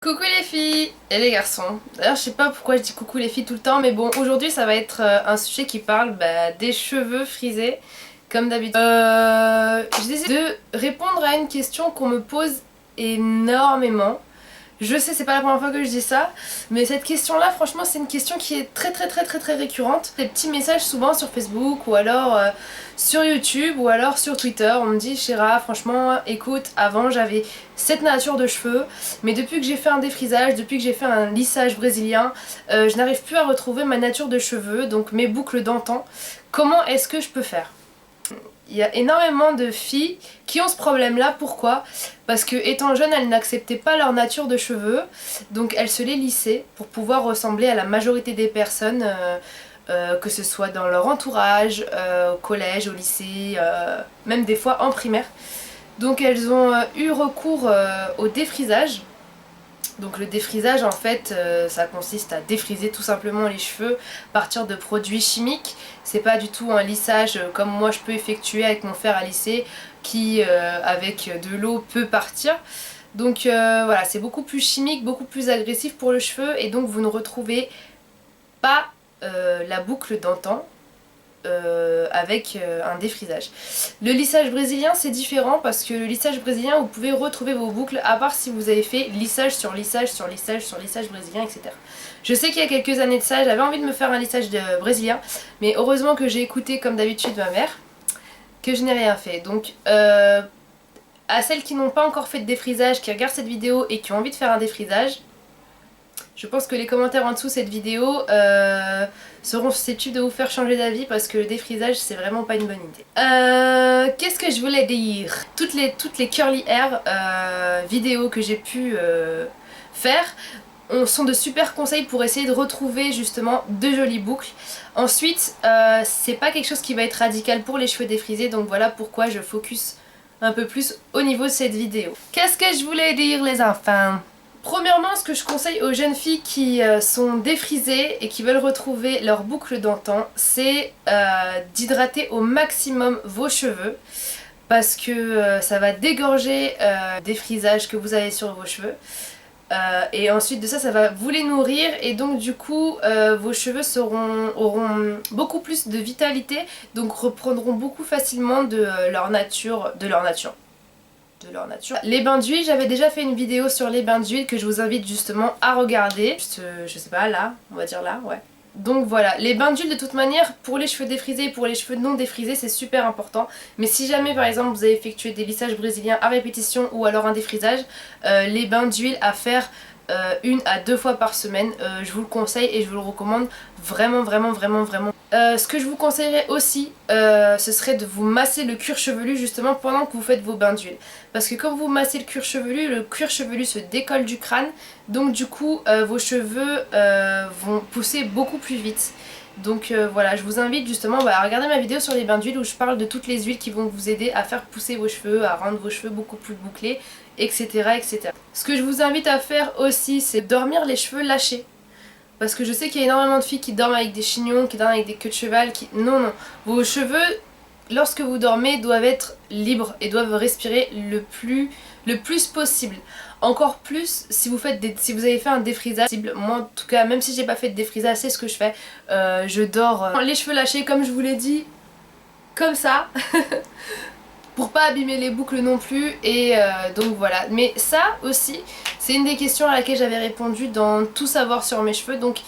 Coucou les filles et les garçons. D'ailleurs je sais pas pourquoi je dis coucou les filles tout le temps, mais bon, aujourd'hui ça va être un sujet qui parle des cheveux frisés comme d'habitude. J'ai décidé de répondre à une question qu'on me pose énormément. Je sais, c'est pas la première fois que je dis ça, mais cette question-là, franchement, c'est une question qui est très récurrente. Des petits messages souvent sur Facebook ou alors sur YouTube ou alors sur Twitter. On me dit, Chéra, franchement, écoute, avant j'avais cette nature de cheveux, mais depuis que j'ai fait un défrisage, depuis que j'ai fait un lissage brésilien, je n'arrive plus à retrouver ma nature de cheveux, donc mes boucles d'antan. Comment est-ce que je peux faire ? Il y a énormément de filles qui ont ce problème-là. Pourquoi ? Parce que étant jeunes, elles n'acceptaient pas leur nature de cheveux, donc elles se les lissaient pour pouvoir ressembler à la majorité des personnes, que ce soit dans leur entourage, au collège, au lycée, même des fois en primaire. Donc elles ont eu recours au défrisage. Donc le défrisage en fait ça consiste à défriser tout simplement les cheveux à partir de produits chimiques. C'est pas du tout un lissage comme moi je peux effectuer avec mon fer à lisser qui avec de l'eau peut partir. Donc voilà, c'est beaucoup plus chimique, beaucoup plus agressif pour le cheveu et donc vous ne retrouvez pas la boucle d'antan. Avec un défrisage. Le lissage brésilien c'est différent parce que le lissage brésilien vous pouvez retrouver vos boucles à part si vous avez fait lissage sur lissage sur lissage sur lissage brésilien, etc. Je sais qu'il y a quelques années de ça j'avais envie de me faire un lissage brésilien, mais heureusement que j'ai écouté comme d'habitude ma mère, que je n'ai rien fait. Donc à celles qui n'ont pas encore fait de défrisage, qui regardent cette vidéo et qui ont envie de faire un défrisage, je pense que les commentaires en dessous de cette vidéo seront susceptibles de vous faire changer d'avis parce que le défrisage c'est vraiment pas une bonne idée. Qu'est-ce que je voulais dire ? Toutes les curly hair vidéos que j'ai pu faire sont de super conseils pour essayer de retrouver justement de jolies boucles. Ensuite, c'est pas quelque chose qui va être radical pour les cheveux défrisés, donc voilà pourquoi je focus un peu plus au niveau de cette vidéo. Qu'est-ce que je voulais dire les enfants ? Premièrement, ce que je conseille aux jeunes filles qui sont défrisées et qui veulent retrouver leur boucle d'antan, c'est d'hydrater au maximum vos cheveux parce que ça va dégorger des frisages que vous avez sur vos cheveux. Et ensuite de ça, ça va vous les nourrir et donc du coup vos cheveux auront beaucoup plus de vitalité, donc reprendront beaucoup facilement de leur nature. Les bains d'huile, j'avais déjà fait une vidéo sur les bains d'huile que je vous invite justement à regarder. Juste, je sais pas, là, on va dire là, ouais. Donc voilà, les bains d'huile de toute manière, pour les cheveux défrisés et pour les cheveux non défrisés, c'est super important. Mais si jamais par exemple vous avez effectué des lissages brésiliens à répétition ou alors un défrisage, les bains d'huile à faire 1 à 2 fois par semaine, je vous le conseille et je vous le recommande vraiment. Ce que je vous conseillerais aussi, ce serait de vous masser le cuir chevelu justement pendant que vous faites vos bains d'huile. Parce que quand vous massez le cuir chevelu se décolle du crâne, donc du coup vos cheveux vont pousser beaucoup plus vite. Donc voilà, je vous invite justement à regarder ma vidéo sur les bains d'huile où je parle de toutes les huiles qui vont vous aider à faire pousser vos cheveux, à rendre vos cheveux beaucoup plus bouclés, etc. Ce que je vous invite à faire aussi, c'est dormir les cheveux lâchés. Parce que je sais qu'il y a énormément de filles qui dorment avec des chignons, qui dorment avec des queues de cheval, Non. Vos cheveux, lorsque vous dormez, doivent être libres et doivent respirer le plus possible. Encore plus si vous avez fait un défrisage. Moi en tout cas, même si j'ai pas fait de défrisage, c'est ce que je fais. Je dors les cheveux lâchés comme je vous l'ai dit, comme ça. Pour pas abîmer les boucles non plus et donc voilà. Mais ça aussi c'est une des questions à laquelle j'avais répondu dans Tout savoir sur mes cheveux. Donc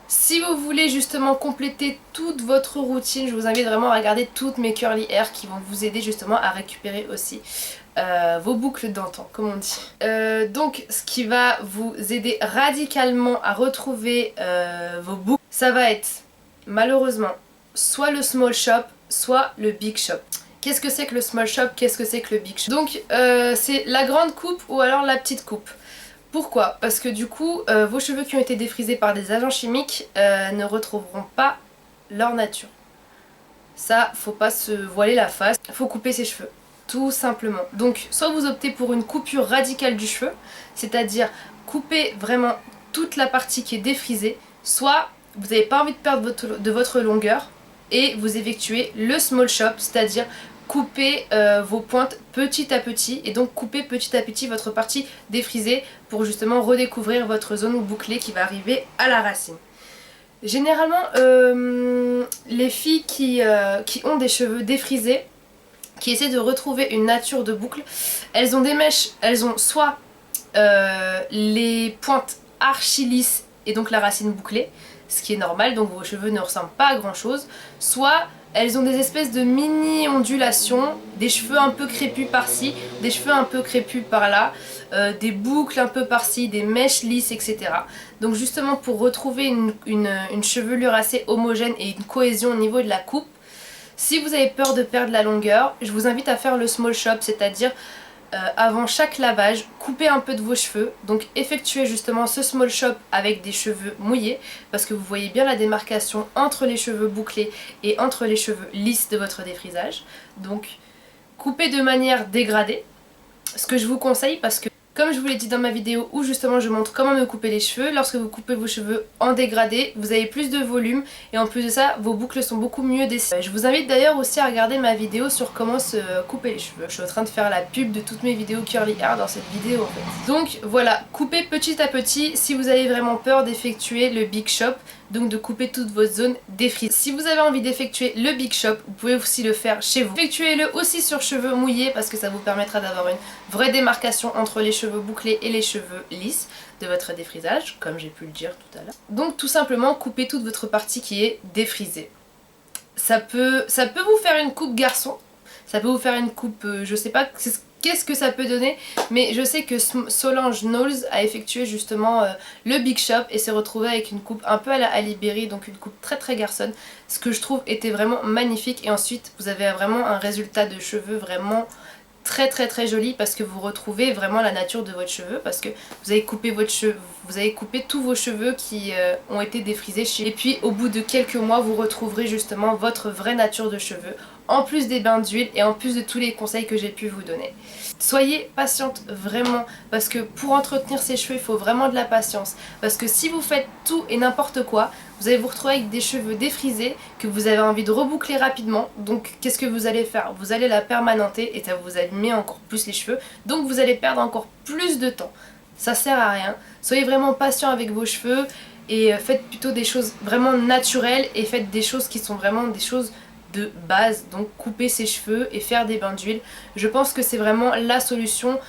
si vous voulez justement compléter toute votre routine, je vous invite vraiment à regarder toutes mes curly hair qui vont vous aider justement à récupérer aussi vos boucles d'antan comme on dit. Donc ce qui va vous aider radicalement à retrouver vos boucles, ça va être malheureusement soit le small shop, soit le big shop. Qu'est-ce que c'est que le small shop? Qu'est-ce que c'est que le big shop? Donc c'est la grande coupe ou alors la petite coupe. Pourquoi? Parce que du coup vos cheveux qui ont été défrisés par des agents chimiques ne retrouveront pas leur nature. Ça, faut pas se voiler la face, faut couper ses cheveux, tout simplement. Donc soit vous optez pour une coupure radicale du cheveu, c'est-à-dire couper vraiment toute la partie qui est défrisée, soit vous n'avez pas envie de perdre de votre longueur, et vous effectuez le small shop, c'est-à-dire couper vos pointes petit à petit et donc couper petit à petit votre partie défrisée pour justement redécouvrir votre zone bouclée qui va arriver à la racine. Généralement, les filles qui ont des cheveux défrisés, qui essaient de retrouver une nature de boucle, elles ont des mèches, elles ont soit les pointes archi lisses et donc la racine bouclée, ce qui est normal, donc vos cheveux ne ressemblent pas à grand chose, soit elles ont des espèces de mini ondulations, des cheveux un peu crépus par-ci, des cheveux un peu crépus par-là, des boucles un peu par-ci, des mèches lisses, etc. Donc justement pour retrouver une chevelure assez homogène et une cohésion au niveau de la coupe, si vous avez peur de perdre la longueur, je vous invite à faire le small chop, c'est-à-dire avant chaque lavage, coupez un peu de vos cheveux, donc effectuez justement ce small chop avec des cheveux mouillés parce que vous voyez bien la démarcation entre les cheveux bouclés et entre les cheveux lisses de votre défrisage. Donc coupez de manière dégradée, ce que je vous conseille parce que comme je vous l'ai dit dans ma vidéo où justement je montre comment me couper les cheveux, lorsque vous coupez vos cheveux en dégradé, vous avez plus de volume et en plus de ça, vos boucles sont beaucoup mieux dessinées. Je vous invite d'ailleurs aussi à regarder ma vidéo sur comment se couper les cheveux. Je suis en train de faire la pub de toutes mes vidéos curly hair dans cette vidéo en fait. Donc voilà, coupez petit à petit si vous avez vraiment peur d'effectuer le big chop, donc de couper toute votre zone défrisée. Si vous avez envie d'effectuer le big chop, vous pouvez aussi le faire chez vous. Effectuez-le aussi sur cheveux mouillés parce que ça vous permettra d'avoir une vraie démarcation entre les cheveux bouclés et les cheveux lisses de votre défrisage, comme j'ai pu le dire tout à l'heure. Donc tout simplement coupez toute votre partie qui est défrisée. Ça peut vous faire une coupe garçon, ça peut vous faire une coupe, je sais pas qu'est-ce que ça peut donner, mais je sais que Solange Knowles a effectué justement le big chop et s'est retrouvée avec une coupe un peu à la Halle Berry, donc une coupe très très garçonne, ce que je trouve était vraiment magnifique. Et ensuite vous avez vraiment un résultat de cheveux vraiment très très très joli parce que vous retrouvez vraiment la nature de votre cheveu parce que vous avez coupé tous vos cheveux qui ont été défrisés et puis au bout de quelques mois vous retrouverez justement votre vraie nature de cheveux en plus des bains d'huile et en plus de tous les conseils que j'ai pu vous donner. Soyez patiente vraiment parce que pour entretenir ses cheveux il faut vraiment de la patience parce que si vous faites tout et n'importe quoi, vous allez vous retrouver avec des cheveux défrisés que vous avez envie de reboucler rapidement. Donc qu'est-ce que vous allez faire? Vous allez la permanenter et ça vous abîmer encore plus les cheveux, donc vous allez perdre encore plus de temps. Ça sert à rien. Soyez vraiment patient avec vos cheveux et faites plutôt des choses vraiment naturelles et faites des choses qui sont vraiment des choses de base, donc couper ses cheveux et faire des bains d'huile. Je pense que c'est vraiment la solution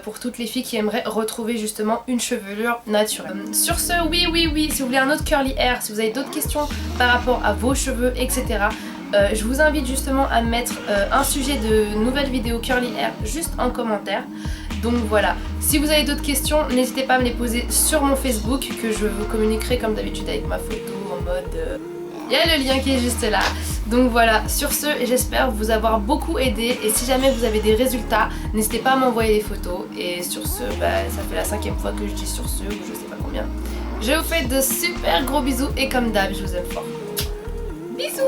pour toutes les filles qui aimeraient retrouver justement une chevelure naturelle. Sur ce, oui, si vous voulez un autre curly hair, si vous avez d'autres questions par rapport à vos cheveux, etc. Je vous invite justement à mettre un sujet de nouvelle vidéo curly hair juste en commentaire. Donc voilà, si vous avez d'autres questions, n'hésitez pas à me les poser sur mon Facebook que je vous communiquerai comme d'habitude avec ma photo en mode... Il y a le lien qui est juste là. Donc voilà, sur ce, j'espère vous avoir beaucoup aidé. Et si jamais vous avez des résultats, n'hésitez pas à m'envoyer des photos. Et sur ce, ça fait la 5e fois que je dis sur ce, ou je sais pas combien. Je vous fais de super gros bisous et comme d'hab, je vous aime fort. Bisous.